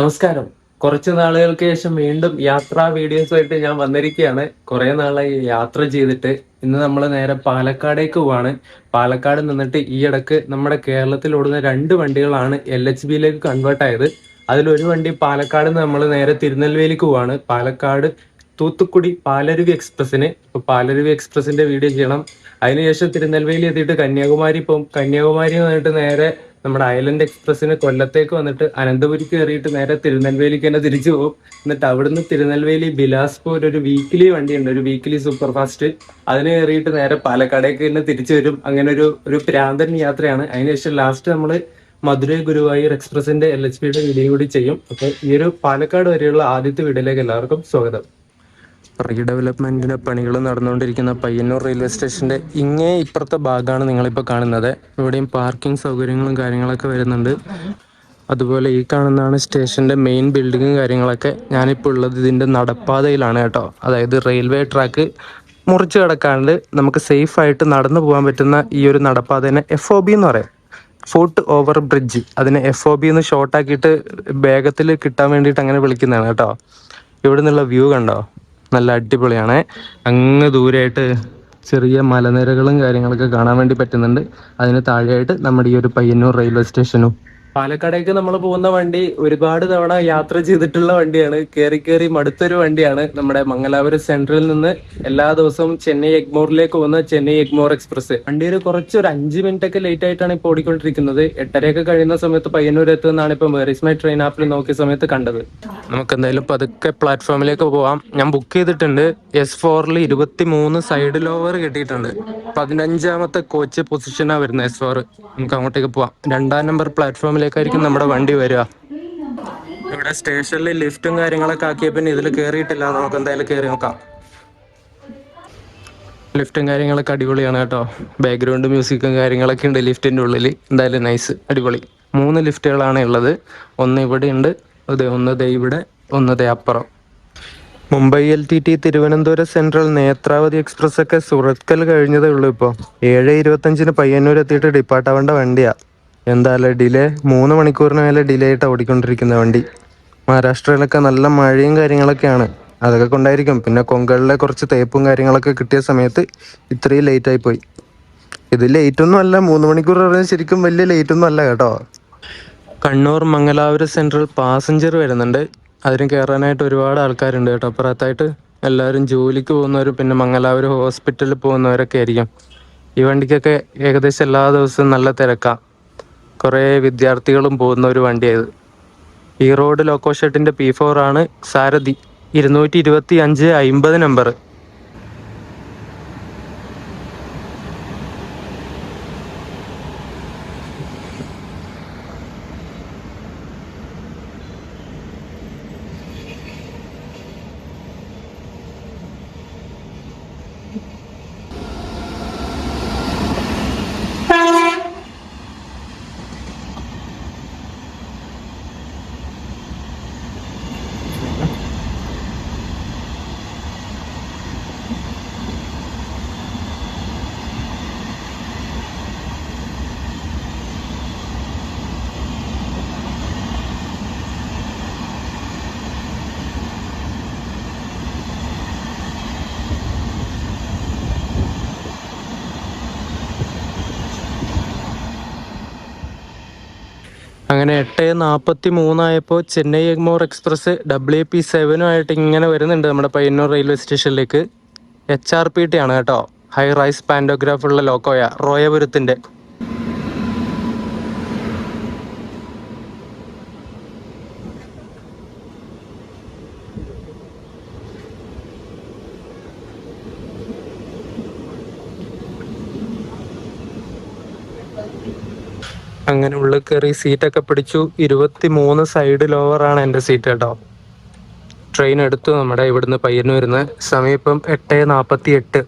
നമസ്കാരം. കുറച്ച് നാളുകൾക്ക് ശേഷം വീണ്ടും യാത്രാ വീഡിയോസുമായിട്ട് ഞാൻ വന്നിരിക്കുകയാണ്. കുറേ നാളായി യാത്ര ചെയ്തിട്ട്. ഇന്ന് നമ്മൾ നേരെ പാലക്കാടേക്ക് പോവാണ്. പാലക്കാട് നിന്നിട്ട് ഈ ഇടക്ക് നമ്മുടെ കേരളത്തിൽ ഓടുന്ന 2 വണ്ടികളാണ് LHBയിലേക്ക് കൺവേർട്ട് ആയത്. അതിലൊരു വണ്ടി പാലക്കാട് നിന്ന് നമ്മൾ നേരെ തിരുനെൽവേലിക്ക് പോവാണ്. പാലക്കാട് തൂത്തുക്കുടി പാലരുവി എക്സ്പ്രസ്സിന്. ഇപ്പോൾ പാലരുവി എക്സ്പ്രസിന്റെ വീഡിയോ ചെയ്യണം. അതിനുശേഷം തിരുനെൽവേലി എത്തിയിട്ട് കന്യാകുമാരി പോകും. കന്യാകുമാരി വന്നിട്ട് നേരെ നമ്മുടെ ഐലൻഡ് എക്സ്പ്രസ്സിന് കൊല്ലത്തേക്ക് വന്നിട്ട് അനന്തപുരിക്ക് കയറിയിട്ട് നേരെ തിരുനെൽവേലിക്ക് തന്നെ തിരിച്ചു പോകും. എന്നിട്ട് അവിടുന്ന് തിരുനെൽവേലി ബിലാസ്പൂർ ഒരു വീക്കിലി വണ്ടിയുണ്ട്, ഒരു വീക്കിലി സൂപ്പർ ഫാസ്റ്റ്. അതിന് കയറിയിട്ട് നേരെ പാലക്കാടേക്ക് തന്നെ തിരിച്ചു വരും. അങ്ങനെ ഒരു പ്രാന്തൻ യാത്രയാണ്. അതിനുശേഷം ലാസ്റ്റ് നമ്മൾ മധുരൈ ഗുരുവായൂർ എക്സ്പ്രസിന്റെ LHBയുടെ വീഡിയോ കൂടി ചെയ്യും. അപ്പൊ ഈ ഒരു പാലക്കാട് വരെയുള്ള ആദ്യത്തെ വീഡിയോയിലേക്ക് എല്ലാവർക്കും സ്വാഗതം. റീഡെവലപ്മെന്റിന്റെ പണികൾ നടന്നുകൊണ്ടിരിക്കുന്ന പയ്യന്നൂർ റെയിൽവേ സ്റ്റേഷന്റെ ഇപ്പുറത്തെ ഭാഗമാണ് നിങ്ങളിപ്പോൾ കാണുന്നത്. ഇവിടെയും പാർക്കിംഗ് സൗകര്യങ്ങളും കാര്യങ്ങളൊക്കെ വരുന്നുണ്ട്. അതുപോലെ ഈ കാണുന്നതാണ് സ്റ്റേഷന്റെ മെയിൻ ബിൽഡിങ്ങും കാര്യങ്ങളൊക്കെ. ഞാനിപ്പോൾ ഉള്ളത് ഇതിന്റെ നടപ്പാതയിലാണ് കേട്ടോ. അതായത് റെയിൽവേ ട്രാക്ക് മുറിച്ച് കിടക്കാണ്ട് നമുക്ക് സേഫ് ആയിട്ട് നടന്നു പോകാൻ പറ്റുന്ന ഈ ഒരു നടപ്പാതനെ FOB എന്ന് പറയും, ഫുട്ട് ഓവർ ബ്രിഡ്ജ്. അതിനെ FOB എന്ന് ഷോർട്ടാക്കിയിട്ട് വേഗത്തിൽ കിട്ടാൻ വേണ്ടിയിട്ട് അങ്ങനെ വിളിക്കുന്നതാണ് കേട്ടോ. ഇവിടെ നിന്നുള്ള വ്യൂ കണ്ടോ, നല്ല അടിപൊളിയാണ്. അങ്ങ് ദൂരെയായിട്ട് ചെറിയ മലനിരകളും കാര്യങ്ങളൊക്കെ കാണാൻ വേണ്ടി പറ്റുന്നുണ്ട്. അതിന് താഴെയായിട്ട് നമ്മുടെ ഈ ഒരു പയ്യന്നൂർ റെയിൽവേ സ്റ്റേഷനും. പാലക്കാടേക്ക് നമ്മൾ പോകുന്ന വണ്ടി ഒരുപാട് തവണ യാത്ര ചെയ്തിട്ടുള്ള വണ്ടിയാണ്. കയറി മടുത്തൊരു വണ്ടിയാണ്. നമ്മുടെ മംഗലാപുരം സെൻട്രലിൽ നിന്ന് എല്ലാ ദിവസവും ചെന്നൈ എഗ്മോറിലേക്ക് പോകുന്ന ചെന്നൈ എഗ്മോർ എക്സ്പ്രസ്. വണ്ടിയിൽ കുറച്ചൊരു 5 മിനിറ്റ് ഒക്കെ ലേറ്റ് ആയിട്ടാണ് ഇപ്പോൾ ഓടിക്കൊണ്ടിരിക്കുന്നത്. 8:30 കഴിയുന്ന സമയത്ത് പയ്യന്നൂർ എത്തുന്നതാണ് ഇപ്പൊ വേർ മൈ ട്രെയിൻ ആപ്പിൽ നോക്കിയ സമയത്ത് കണ്ടത്. നമുക്ക് എന്തായാലും പതുക്കെ പ്ലാറ്റ്ഫോമിലേക്ക് പോവാം. ഞാൻ ബുക്ക് ചെയ്തിട്ടുണ്ട്. S4 23 സൈഡ് ലോവർ കിട്ടിയിട്ടുണ്ട്. 15ാമത്തെ കോച്ച് പൊസിഷനാണ് വരുന്നത് S4. നമുക്ക് അങ്ങോട്ടേക്ക് പോവാം. 2ാം നമ്പർ പ്ലാറ്റ്ഫോമിലേക്കായിരിക്കും നമ്മുടെ വണ്ടി വരിക. ഇവിടെ സ്റ്റേഷനിൽ ലിഫ്റ്റും കാര്യങ്ങളൊക്കെ ആക്കിയ പിന്നെ ഇതിൽ കയറിയിട്ടില്ല. നമുക്ക് എന്തായാലും കയറി നോക്കാം. ലിഫ്റ്റും കാര്യങ്ങളൊക്കെ അടിപൊളിയാണ് കേട്ടോ. ബാക്ക്ഗ്രൗണ്ട് മ്യൂസിക്കും കാര്യങ്ങളൊക്കെ ഉണ്ട് ലിഫ്റ്റിന്റെ ഉള്ളിൽ. എന്തായാലും നൈസ്, അടിപൊളി. 3 ലിഫ്റ്റുകളാണ് ഉള്ളത്. ഒന്ന് ഇവിടെ ഉണ്ട്, ഒന്ന് ദേ ഇവിടെ, ഒന്ന് ദേ അപ്പുറം. Mumbai LTT Thiruvananthapuram central Netravati express ഒക്കെ സുറത്കൽ കഴിഞ്ഞതേ ഉള്ളൂ. ഇപ്പോൾ 7:25 പയ്യന്നൂർ എത്തിയിട്ട് ഡിപ്പാർട്ട് ആവേണ്ട വണ്ടിയാ. എന്തായാലും ഡിലേ 3 മണിക്കൂറിന് മേലെ ഡിലേ ആയിട്ട് ഓടിക്കൊണ്ടിരിക്കുന്ന വണ്ടി. മഹാരാഷ്ട്രയിലൊക്കെ നല്ല മഴയും കാര്യങ്ങളൊക്കെയാണ്, അതൊക്കെ കൊണ്ടായിരിക്കും. പിന്നെ കൊങ്കണിലെ കുറച്ച് തേപ്പും കാര്യങ്ങളൊക്കെ കിട്ടിയ സമയത്ത് ഇത്രയും ലേറ്റ് ആയി പോയി. ഇത് ലേറ്റ് ഒന്നും അല്ല, 3 മണിക്കൂർ പറഞ്ഞാൽ ശരിക്കും വലിയ ലേറ്റ് ഒന്നും അല്ല കേട്ടോ. കണ്ണൂർ മംഗലാപുരം സെൻട്രൽ പാസഞ്ചർ വരുന്നുണ്ട്. അതിന് കയറാനായിട്ട് ഒരുപാട് ആൾക്കാരുണ്ട് കേട്ടോ. അപ്പുറത്തായിട്ട് എല്ലാവരും ജോലിക്ക് പോകുന്നവരും പിന്നെ മംഗലാപുരം ഹോസ്പിറ്റലിൽ പോകുന്നവരൊക്കെ ആയിരിക്കും. ഈ വണ്ടിക്കൊക്കെ ഏകദേശം എല്ലാ ദിവസവും നല്ല തിരക്കാണ്. കുറേ വിദ്യാർത്ഥികളും പോകുന്ന ഒരു വണ്ടിയായത്. ഈ റോഡ് ലോക്കോ ഷെട്ടിന്റെ P4 ആണ്. സാരഥി 225/50 നമ്പർ. അങ്ങനെ 8:43 ആയപ്പോൾ ചെന്നൈ എഗ്മോർ എക്സ്പ്രസ് WP7 ആയിട്ട് ഇങ്ങനെ വരുന്നുണ്ട് നമ്മുടെ പയ്യന്നൂർ റെയിൽവേ സ്റ്റേഷനിലേക്ക്. HRPT ആണ് കേട്ടോ. ഹൈ റൈസ് പാൻഡോഗ്രാഫ് ഉള്ള ലോക്കോയ, റോയപുരത്തിന്റെ. അങ്ങനെ ഉള്ളിൽ കയറി സീറ്റൊക്കെ പിടിച്ചു. 23 സൈഡ് ലോവറാണ് എൻ്റെ സീറ്റ് കേട്ടോ. ട്രെയിൻ എടുത്തു നമ്മുടെ ഇവിടുന്ന് പയ്യന്നൂരിന്ന്. സമയം ഇപ്പം 8:48.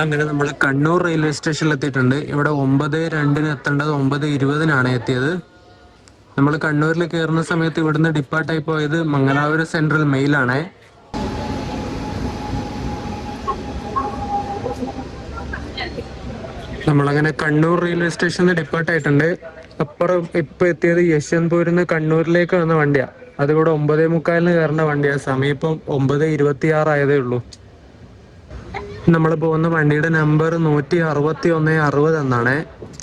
അങ്ങനെ നമ്മൾ കണ്ണൂർ റെയിൽവേ സ്റ്റേഷനിൽ എത്തിയിട്ടുണ്ട്. ഇവിടെ 9:02 എത്തേണ്ടത് 9:20 എത്തിയത്. നമ്മൾ കണ്ണൂരിൽ കയറുന്ന സമയത്ത് ഇവിടുന്ന് ഡിപ്പാർട്ടായി പോയത് മംഗലാപുരം സെൻട്രൽ മെയിലാണേ. നമ്മളങ്ങനെ കണ്ണൂർ റെയിൽവേ സ്റ്റേഷനിൽ ഡിപ്പാർട്ടായിട്ടുണ്ട്. അപ്പുറം ഇപ്പൊ എത്തിയത് യശ്വന്ത്പൂരിൽ നിന്ന് കണ്ണൂരിലേക്ക് വന്ന വണ്ടിയാ. അതിവിടെ 9:45 കയറേണ്ട വണ്ടിയാ. സമയം ഇപ്പം 9:26 ആയതേ ഉള്ളൂ. നമ്മൾ പോകുന്ന വണ്ടിയുടെ നമ്പർ 16160 എന്നാണ്.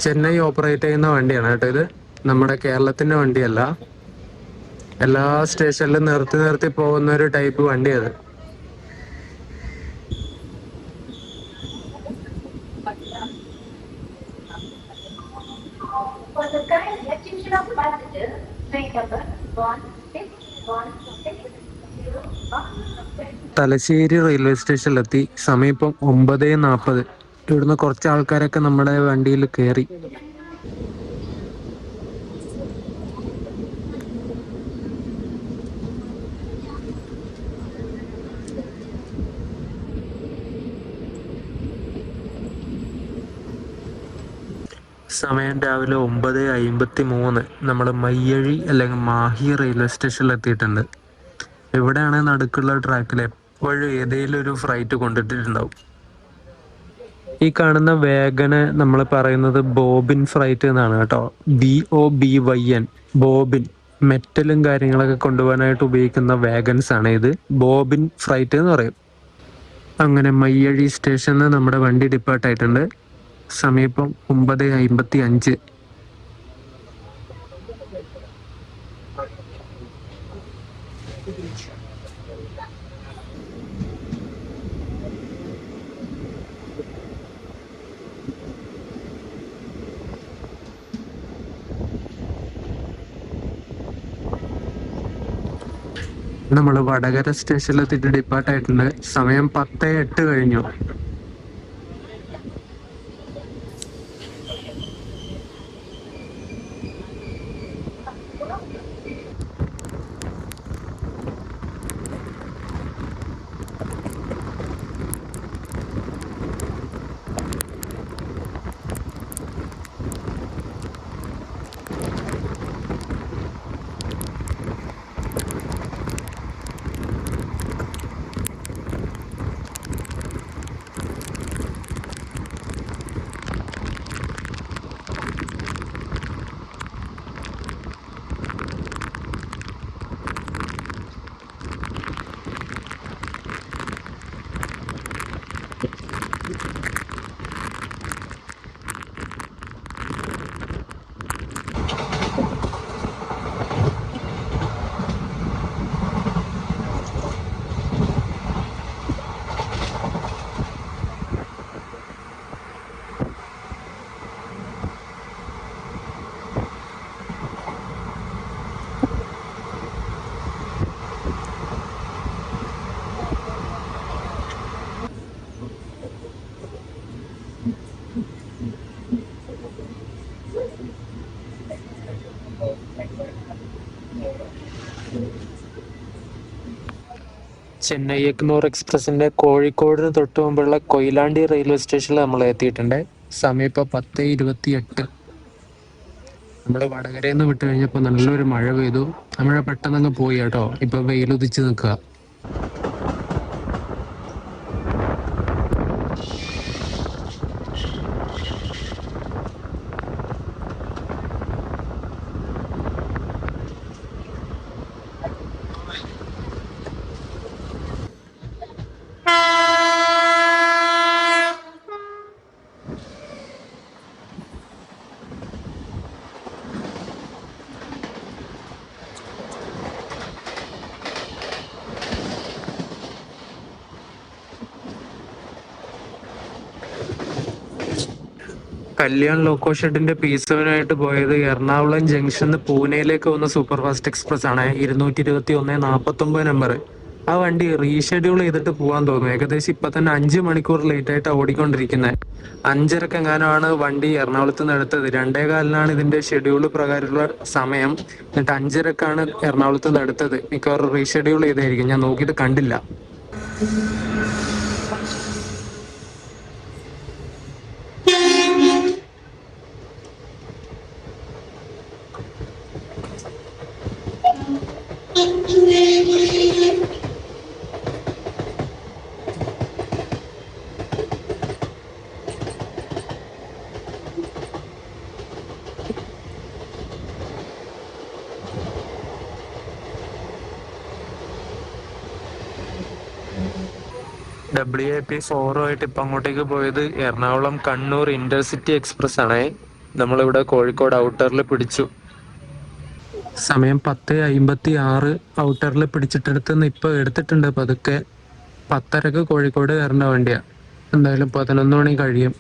ചെന്നൈ ഓപ്പറേറ്റ് ചെയ്യുന്ന വണ്ടിയാണ് കേട്ടോ ഇത്. നമ്മുടെ കേരളത്തിന്റെ വണ്ടിയല്ല. എല്ലാ സ്റ്റേഷനിലും നിർത്തി നിർത്തി പോകുന്ന ഒരു ടൈപ്പ് വണ്ടി അത്. തലശ്ശേരി റെയിൽവേ സ്റ്റേഷനിലെത്തി. സമയം ഇപ്പം 9:40. ഇവിടുന്ന് കുറച്ച് ആൾക്കാരൊക്കെ നമ്മുടെ വണ്ടിയിൽ കയറി. സമയം രാവിലെ 9:53. നമ്മൾ മയ്യഴി അല്ലെങ്കിൽ മാഹി റെയിൽവേ സ്റ്റേഷനിൽ എത്തിയിട്ടുണ്ട്. ഇവിടെയാണ് നടുക്കുള്ള ട്രാക്കിൽ എപ്പോഴും ഏതെങ്കിലും ഒരു ഫ്ലൈറ്റ് കൊണ്ടിട്ടിട്ടുണ്ടാവും. ഈ കാണുന്ന വേഗന് നമ്മൾ പറയുന്നത് ബോബിൻ ഫ്രൈറ്റ് എന്നാണ് കേട്ടോ. BOBYN, bobbin. മെറ്റലും കാര്യങ്ങളൊക്കെ കൊണ്ടുപോകാനായിട്ട് ഉപയോഗിക്കുന്ന വാഗൻസ് ആണ് ഇത്. ബോബിൻ ഫ്രൈറ്റ് എന്ന് പറയും. അങ്ങനെ മയ്യഴി സ്റ്റേഷനിൽ നമ്മുടെ വണ്ടി ഡിപ്പാർട്ടായിട്ടുണ്ട്. സമയം ഇപ്പം 9:55. നമ്മൾ വടകര സ്റ്റേഷനിലെത്തിയിട്ട് ഡിപ്പാർട്ടായിട്ടുണ്ട്. സമയം 10:08 കഴിഞ്ഞു. ചെന്നൈ എഗ്മോർ എക്സ്പ്രസിന്റെ കോഴിക്കോടിന് തൊട്ട് മുമ്പുള്ള കൊയിലാണ്ടി റെയിൽവേ സ്റ്റേഷനിൽ നമ്മൾ എത്തിയിട്ടുണ്ട്. സമയം ഇപ്പോൾ 10:28. നമ്മൾ വടകരയിൽ നിന്ന് വിട്ട് കഴിഞ്ഞപ്പോൾ നല്ലൊരു മഴ പെയ്തു. ആ മഴ പെട്ടെന്നങ്ങ് പോയി കേട്ടോ. ഇപ്പൊ വെയിലുദിച്ച് നിൽക്കുക. കല്യാൺ ലോക്കോ ഷെഡിന്റെ പീസുവിനായിട്ട് പോയത് എറണാകുളം ജംഗ്ഷന്ന് പൂനെയിലേക്ക് പോകുന്ന സൂപ്പർ ഫാസ്റ്റ് എക്സ്പ്രസ് ആണ്. 221-49 നമ്പർ. ആ വണ്ടി റീഷെഡ്യൂൾ ചെയ്തിട്ട് പോകാൻ തോന്നുന്നു. ഏകദേശം ഇപ്പൊ തന്നെ 5 മണിക്കൂർ ലേറ്റ് ആയിട്ട് ഓടിക്കൊണ്ടിരിക്കുന്നത്. 5:30 വണ്ടി എറണാകുളത്ത് നിന്ന് എടുത്തത്. 2:15 ഇതിന്റെ ഷെഡ്യൂൾ പ്രകാരമുള്ള സമയം. എന്നിട്ട് 5:30 എറണാകുളത്ത് നിന്ന് എടുത്തത്. മിക്കവാറും റീഷെഡ്യൂൾ ചെയ്തായിരിക്കും, ഞാൻ നോക്കിയിട്ട് കണ്ടില്ല. WAP4 ഇപ്പൊ അങ്ങോട്ടേക്ക് പോയത് എറണാകുളം കണ്ണൂർ ഇന്റർസിറ്റി എക്സ്പ്രസ് ആണേ. നമ്മളിവിടെ കോഴിക്കോട് ഔട്ടറിൽ പിടിച്ചു. സമയം 10:56. ഔട്ടറിൽ പിടിച്ചിട്ടെടുത്തുനിന്ന് ഇപ്പൊ എടുത്തിട്ടുണ്ട്. പതുക്കെ 10:30 കോഴിക്കോട് കയറേണ്ട വണ്ടിയാ. എന്തായാലും 11 മണി കഴിയും.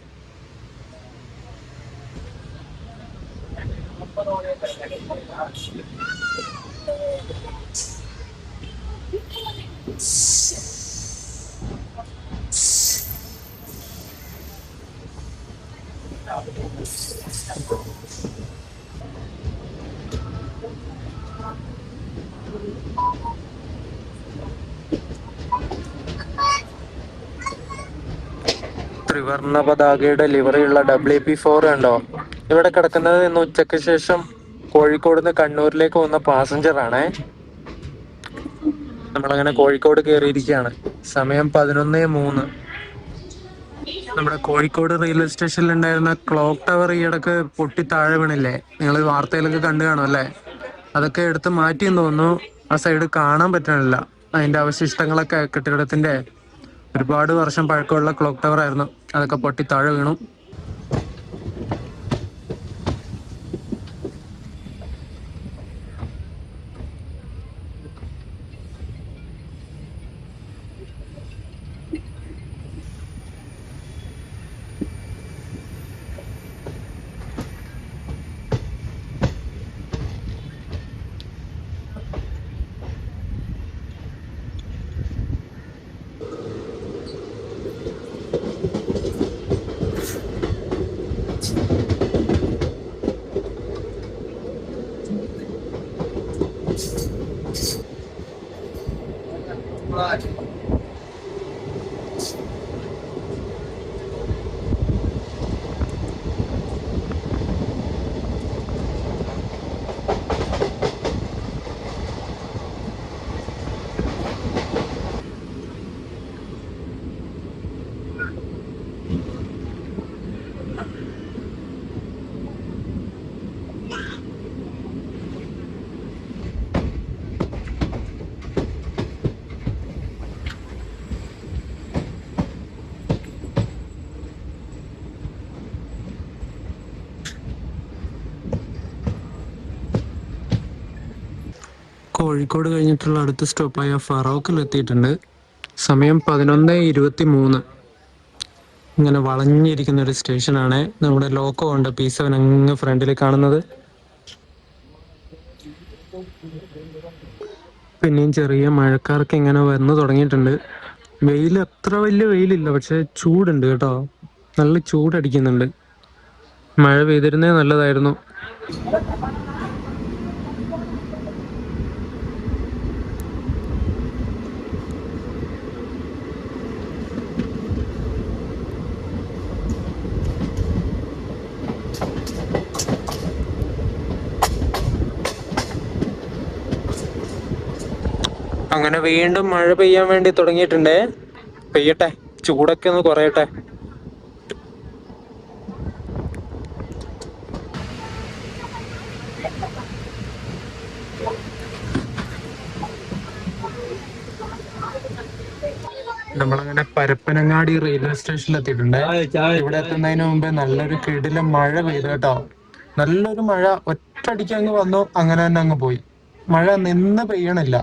ത്രിവർണ പതാകയുടെ ലിവറിയുള്ള WP4 ഉണ്ടോ ഇവിടെ കിടക്കുന്നത്? ഇന്ന് ഉച്ചയ്ക്ക് ശേഷം കോഴിക്കോട് നിന്ന് കണ്ണൂരിലേക്ക് പോകുന്ന പാസഞ്ചർ ആണേ. നമ്മളങ്ങനെ കോഴിക്കോട് കയറിയിരിക്കുകയാണ്. സമയം 11:03. നമ്മുടെ കോഴിക്കോട് റെയിൽവേ സ്റ്റേഷനിൽ ഉണ്ടായിരുന്ന ക്ലോക്ക് ടവർ ഈ ഇടക്ക് പൊട്ടി താഴെ വീണില്ലേ? നിങ്ങൾ വാർത്തയിലൊക്കെ കണ്ടു കാണും അല്ലേ? അതൊക്കെ എടുത്ത് മാറ്റിയെന്ന് തോന്നുന്നു. ആ സൈഡ് കാണാൻ പറ്റണില്ല. അതിന്റെ അവശിഷ്ടങ്ങളൊക്കെ, കെട്ടിടത്തിന്റെ ഒരുപാട് വർഷം പഴക്കമുള്ള ക്ലോക്ക് ടവർ ആയിരുന്നു. അതൊക്കെ പൊട്ടി താഴെ വീണു. കോഴിക്കോട് കഴിഞ്ഞിട്ടുള്ള അടുത്ത സ്റ്റോപ്പായ ഫറോക്കിൽ എത്തിയിട്ടുണ്ട്. സമയം 11:23. ഇങ്ങനെ വളഞ്ഞിരിക്കുന്ന ഒരു സ്റ്റേഷനാണ്. നമ്മുടെ ലോക്കോ ഉണ്ട് P7 അങ്ങ് ഫ്രണ്ടിൽ കാണുന്നത്. പിന്നെയും ചെറിയ മഴക്കാർക്ക് ഇങ്ങനെ വന്നു തുടങ്ങിയിട്ടുണ്ട്. വെയിൽ അത്ര വലിയ വെയിലില്ല, പക്ഷെ ചൂടുണ്ട് കേട്ടോ. നല്ല ചൂടടിക്കുന്നുണ്ട്. മഴ പെയ്തിരുന്നേ നല്ലതായിരുന്നു. അങ്ങനെ വീണ്ടും മഴ പെയ്യാൻ വേണ്ടി തുടങ്ങിയിട്ടുണ്ടേ. പെയ്യട്ടെ, ചൂടൊക്കെ ഒന്ന് കുറയട്ടെ. നമ്മളങ്ങനെ പരപ്പനങ്ങാടി റെയിൽവേ സ്റ്റേഷനിൽ എത്തിയിട്ടുണ്ട്. ഇവിടെ എത്തുന്നതിന് മുമ്പേ നല്ലൊരു കിടിലം മഴ പെയ്തു കേട്ടോ. നല്ലൊരു മഴ ഒറ്റയടിക്ക് അങ്ങ് വന്നു, അങ്ങനെ തന്നെ അങ്ങ് പോയി. മഴ നിന്ന് പെയ്യണില്ല.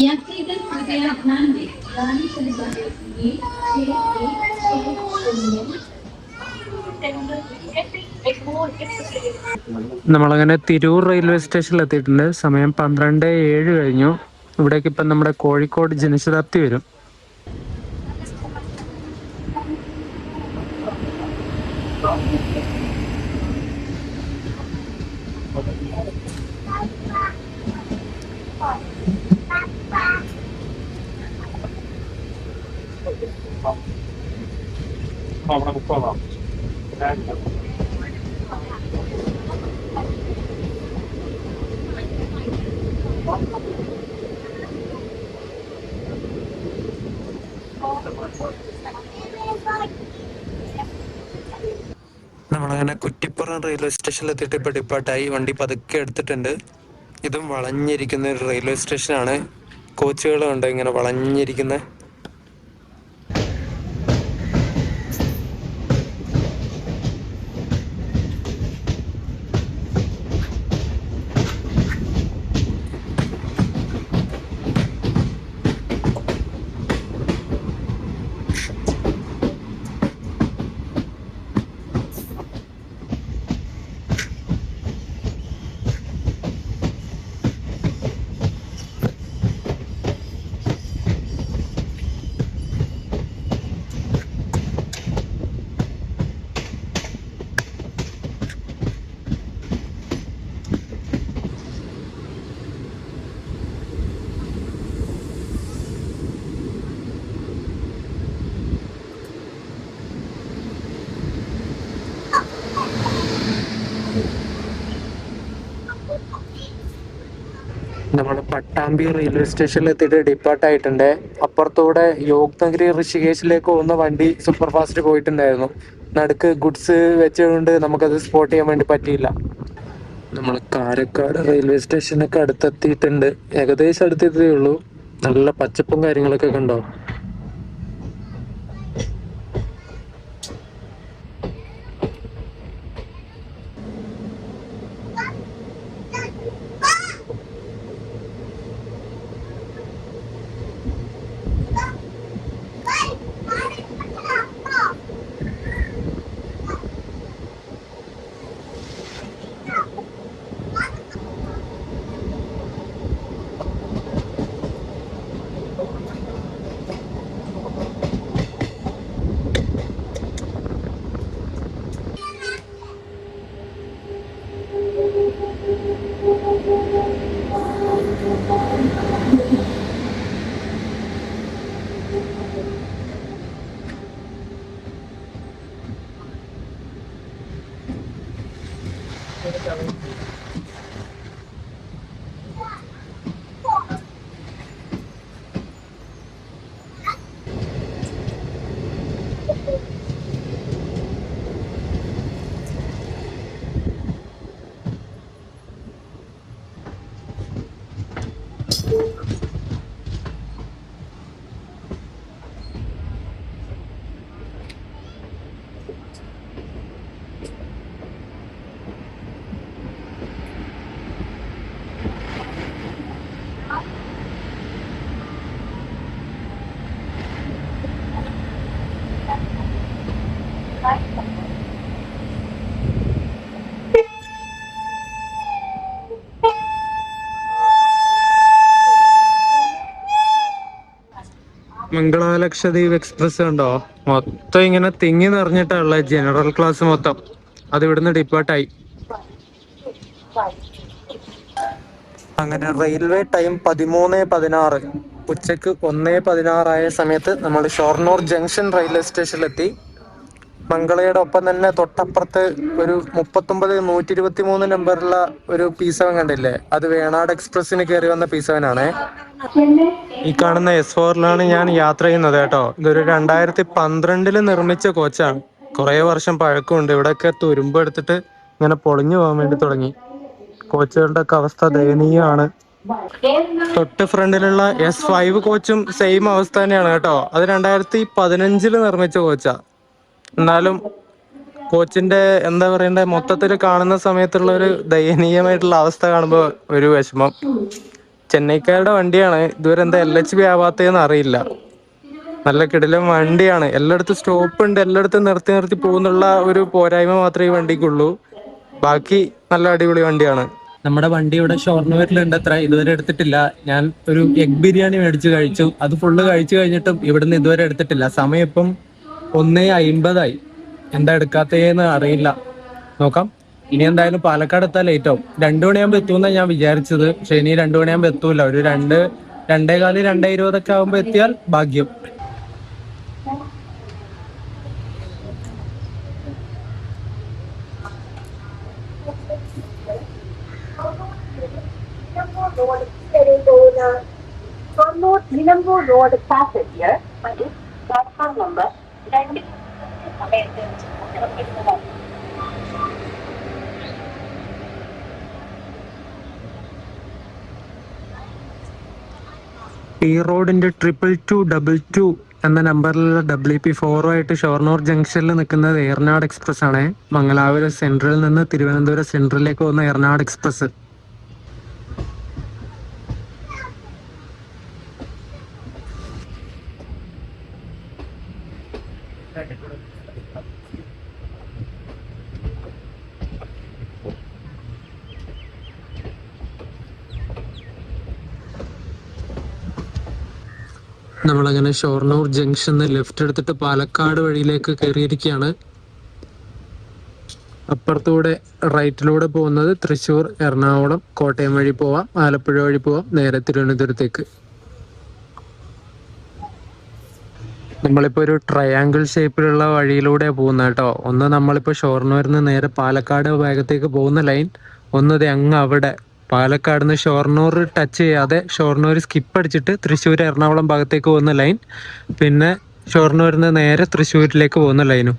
यात्रीगण कृपया ध्यान दें, गाड़ी चल जाने के लिए 6 നമ്മളങ്ങനെ തിരൂർ റെയിൽവേ സ്റ്റേഷനിൽ എത്തിയിട്ടുണ്ട്. സമയം 12:07 കഴിഞ്ഞു. ഇവിടേക്ക് ഇപ്പം നമ്മുടെ കോഴിക്കോട് ജനശതാബ്ദി വരും. നമ്മളങ്ങനെ കുറ്റിപ്പുറം റെയിൽവേ സ്റ്റേഷനിൽ എത്തിയിട്ട് ഇപ്പോൾ ഡിപ്പാർട്ടായി. വണ്ടി പതുക്കെ എടുത്തിട്ടുണ്ട്. ഇതും വളഞ്ഞിരിക്കുന്ന ഒരു റെയിൽവേ സ്റ്റേഷനാണ്. കോച്ചുകളുണ്ട് ഇങ്ങനെ വളഞ്ഞിരിക്കുന്ന. നമ്മൾ പട്ടാമ്പി റെയിൽവേ സ്റ്റേഷനിൽ എത്തിയിട്ട് ഡിപ്പാർട്ടായിട്ടുണ്ട്. അപ്പുറത്തൂടെ യോഗ്നഗിരി ഋഷികേശിലേക്ക് പോകുന്ന വണ്ടി സൂപ്പർ ഫാസ്റ്റ് പോയിട്ടുണ്ടായിരുന്നു. നടുക്ക് ഗുഡ്സ് വെച്ചുകൊണ്ട് നമുക്കത് സ്പോട്ട് ചെയ്യാൻ വേണ്ടി പറ്റിയില്ല. നമ്മൾ കാരക്കാട് റെയിൽവേ സ്റ്റേഷനൊക്കെ അടുത്തെത്തിയിട്ടുണ്ട്. ഏകദേശം അടുത്തെത്തേ ഉള്ളൂ. നല്ല പച്ചപ്പും കാര്യങ്ങളൊക്കെ കണ്ടോ. മംഗളാലക്ഷദ്വീപ് എക്സ്പ്രസ് കണ്ടോ, മൊത്തം ഇങ്ങനെ തിങ്ങി നിറഞ്ഞിട്ടുള്ള ജനറൽ ക്ലാസ് മൊത്തം. അത് ഇവിടുന്ന് ഡിപ്പാർട്ടായി. അങ്ങനെ റെയിൽവേ ടൈം 13:16. ഉച്ചക്ക് 1:16 സമയത്ത് നമ്മൾ ഷൊർണൂർ ജംഗ്ഷൻ റെയിൽവേ സ്റ്റേഷനിലെത്തി. മംഗളയുടെ ഒപ്പം തന്നെ തൊട്ടപ്പുറത്ത് ഒരു 39-123 നമ്പറുള്ള ഒരു പീസവൻ കണ്ടില്ലേ, അത് വേണാട് എക്സ്പ്രസിന് കയറി വന്ന പീസവനാണ്. ഈ കാണുന്ന S4 ഞാൻ യാത്ര ചെയ്യുന്നത് കേട്ടോ. ഇതൊരു 2012 നിർമ്മിച്ച കോച്ചാണ്. കുറെ വർഷം പഴക്കമുണ്ട്. ഇവിടെയൊക്കെ തുരുമ്പ് എടുത്തിട്ട് ഇങ്ങനെ പൊളിഞ്ഞു പോകാൻ വേണ്ടി തുടങ്ങി. കോച്ചുകളുടെ ഒക്കെ അവസ്ഥ ദയനീയമാണ്. തൊട്ട് ഫ്രണ്ടിലുള്ള S5 കോച്ചും സെയിം അവസ്ഥ തന്നെയാണ് കേട്ടോ. അത് 2015 നിർമ്മിച്ച കോച്ചാ. എന്നാലും കോച്ചിന്റെ എന്താ പറയണ്ടേ, മൊത്തത്തിൽ കാണുന്ന സമയത്തുള്ള ഒരു ദയനീയമായിട്ടുള്ള അവസ്ഥ കാണുമ്പോൾ ഒരു വിഷമം. ചെന്നൈക്കാരുടെ വണ്ടിയാണ്. ഇതുവരെ എന്താ LHB ആവാത്തതെന്ന് അറിയില്ല. നല്ല കിടിലൻ വണ്ടിയാണ്. എല്ലായിടത്തും സ്റ്റോപ്പ് ഉണ്ട്, എല്ലായിടത്തും നിർത്തി നിർത്തി പോകുന്നുള്ള ഒരു പോരായ്മ മാത്രമേ ഈ വണ്ടിക്കുള്ളൂ. ബാക്കി നല്ല അടിപൊളി വണ്ടിയാണ്. നമ്മുടെ വണ്ടി ഇവിടെ ഷൊർണൂരിലുണ്ട് അത്ര, ഇതുവരെ എടുത്തിട്ടില്ല. ഞാൻ ഒരു എഗ് ബിരിയാണി മേടിച്ച് കഴിച്ചു. അത് ഫുള്ള് കഴിച്ചു കഴിഞ്ഞിട്ടും ഇവിടുന്ന് ഇതുവരെ എടുത്തിട്ടില്ല. സമയം ഇപ്പം 1:50 എന്താ എടുക്കാത്തേന്ന് അറിയില്ല. നോക്കാം. ഇനി എന്തായാലും പാലക്കാട് എത്താൻ ലേറ്റ് ആവും. 2 മണിയാകുമ്പോൾ എത്തുമെന്നാണ് ഞാൻ വിചാരിച്ചത്. പക്ഷെ ഇനി 2 മണിയാകുമ്പോൾ എത്തൂല. ഒരു 2:15 2:20 ആകുമ്പോൾ എത്തിയാൽ ഭാഗ്യം. Nilambur road passenger platform number 2 ഈ റോഡിന്റെ 22222 എന്ന നമ്പറിലുള്ള WP4 ആയിട്ട് ഷൊർണൂർ ജംഗ്ഷനിൽ നിൽക്കുന്നത് ഏറനാട് എക്സ്പ്രസ് ആണ്. മംഗലാപുരം സെൻട്രലിൽ നിന്ന് തിരുവനന്തപുരം സെൻട്രലിലേക്ക് പോകുന്ന ഏറനാട് എക്സ്പ്രസ്. നമ്മളങ്ങനെ ഷൊർണൂർ ജംഗ്ഷന്ന് ലെഫ്റ്റ് എടുത്തിട്ട് പാലക്കാട് വഴിയിലേക്ക് കയറിയിരിക്കുകയാണ്. അപ്പുറത്തൂടെ റൈറ്റിലൂടെ പോകുന്നത് തൃശ്ശൂർ, എറണാകുളം, കോട്ടയം വഴി പോവാം, ആലപ്പുഴ വഴി പോവാം, നേരെ തിരുവനന്തപുരത്തേക്ക്. നമ്മളിപ്പോൾ ഒരു ട്രയാങ്കിൾ ഷേപ്പിലുള്ള വഴിയിലൂടെ പോകുന്നത് കേട്ടോ. ഒന്ന് നമ്മളിപ്പോൾ ഷൊർണൂരിൽ നിന്ന് നേരെ പാലക്കാട് ഭാഗത്തേക്ക് പോകുന്ന ലൈൻ, ഒന്നത് അങ്ങ് അവിടെ പാലക്കാട് നിന്ന് ഷൊർണൂർ ടച്ച് ചെയ്യാതെ ഷൊർണൂർ സ്കിപ്പ് അടിച്ചിട്ട് തൃശ്ശൂർ എറണാകുളം ഭാഗത്തേക്ക് പോകുന്ന ലൈൻ, പിന്നെ ഷൊർണൂരിൽ നിന്ന് നേരെ തൃശ്ശൂരിലേക്ക് പോകുന്ന ലൈനും.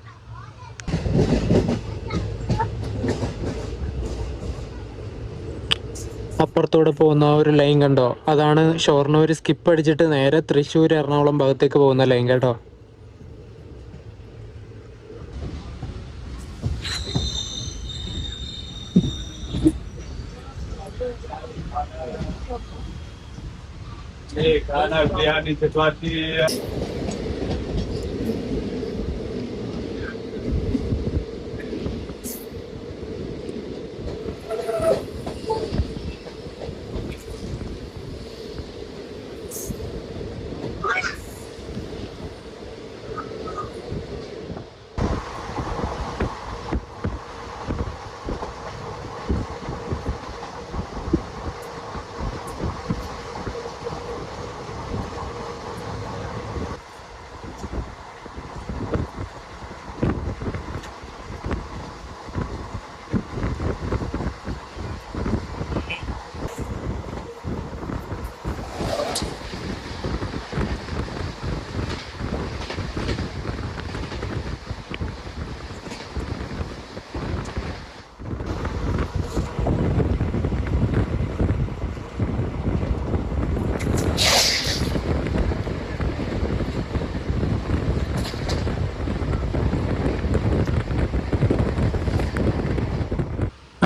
അപ്പുറത്തൂടെ പോകുന്ന ഒരു ലൈൻ കണ്ടോ, അതാണ് ഷൊർണൂർ സ്കിപ്പ് അടിച്ചിട്ട് നേരെ തൃശ്ശൂർ എറണാകുളം ഭാഗത്തേക്ക് പോകുന്ന ലൈൻ കേട്ടോ.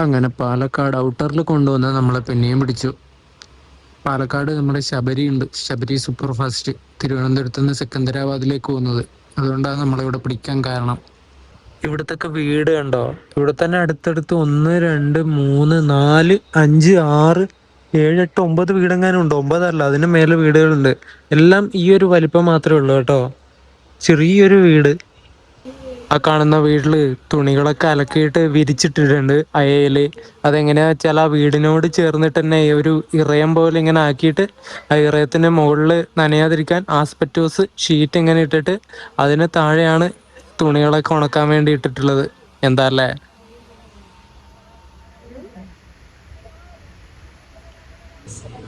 അങ്ങനെ പാലക്കാട് ഔട്ടറിൽ കൊണ്ടുവന്ന് നമ്മളെ പിന്നെയും പിടിച്ചു. പാലക്കാട് നമ്മുടെ ശബരി ഉണ്ട്, ശബരി സൂപ്പർ ഫാസ്റ്റ്, തിരുവനന്തപുരത്ത് നിന്ന് സെക്കന്ദരാബാദിലേക്ക് പോകുന്നത്. അതുകൊണ്ടാണ് നമ്മളിവിടെ പിടിക്കാൻ കാരണം. ഇവിടത്തൊക്കെ വീട് കണ്ടോ, ഇവിടെ തന്നെ അടുത്തടുത്ത് 1 2 3 4 5 6 7 8 9 വീടെങ്ങാനും ഉണ്ട്. 9 അല്ല, അതിന് മേലെ വീടുകളുണ്ട്. എല്ലാം ഈ ഒരു വലിപ്പം മാത്രമേ ഉള്ളൂ കേട്ടോ, ചെറിയൊരു വീട്. ആ കാണുന്ന വീട്ടില് തുണികളൊക്കെ അലക്കിയിട്ട് വിരിച്ചിട്ടിട്ടുണ്ട് അയയില്. അതെങ്ങനെയാ വെച്ചാൽ ആ വീടിനോട് ചേർന്നിട്ട് തന്നെ ഒരു ഇറയം പോലെ ഇങ്ങനെ ആക്കിയിട്ട് ആ ഇറയത്തിന് മുകളിൽ നനയാതിരിക്കാൻ ആസ്പെറ്റോസ് ഷീറ്റ് ഇങ്ങനെ ഇട്ടിട്ട് അതിന് താഴെയാണ് തുണികളൊക്കെ ഉണക്കാൻ വേണ്ടി ഇട്ടിട്ടുള്ളത്. എന്താ അല്ലേ?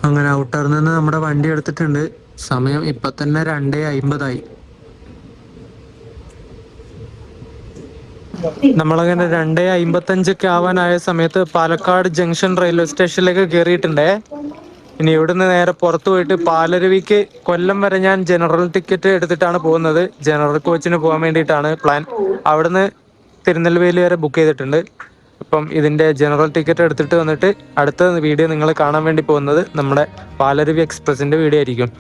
അങ്ങനെ ഔട്ടറിൽ നിന്ന് നമ്മുടെ വണ്ടി എടുത്തിട്ടുണ്ട്. സമയം ഇപ്പൊ തന്നെ 2:50. നമ്മളങ്ങനെ 2:55 ആവാനായ സമയത്ത് പാലക്കാട് ജംഗ്ഷൻ റെയിൽവേ സ്റ്റേഷനിലേക്ക് കയറിയിട്ടുണ്ടേ. ഇനി ഇവിടുന്ന് നേരെ പുറത്തു പോയിട്ട് പാലരുവിക്ക്, കൊല്ലം വരെ ഞാൻ ജനറൽ ടിക്കറ്റ് എടുത്തിട്ടാണ് പോകുന്നത്. ജനറൽ കോച്ചിന് പോകാൻ വേണ്ടിയിട്ടാണ് പ്ലാൻ. അവിടുന്ന് തിരുനെൽവേലി വരെ ബുക്ക് ചെയ്തിട്ടുണ്ട്. അപ്പം ഇതിൻ്റെ ജനറൽ ടിക്കറ്റ് എടുത്തിട്ട് വന്നിട്ട് അടുത്ത വീഡിയോ നിങ്ങൾ കാണാൻ വേണ്ടി പോകുന്നത് നമ്മുടെ പാലരുവി എക്സ്പ്രസിൻ്റെ വീഡിയോ ആയിരിക്കും.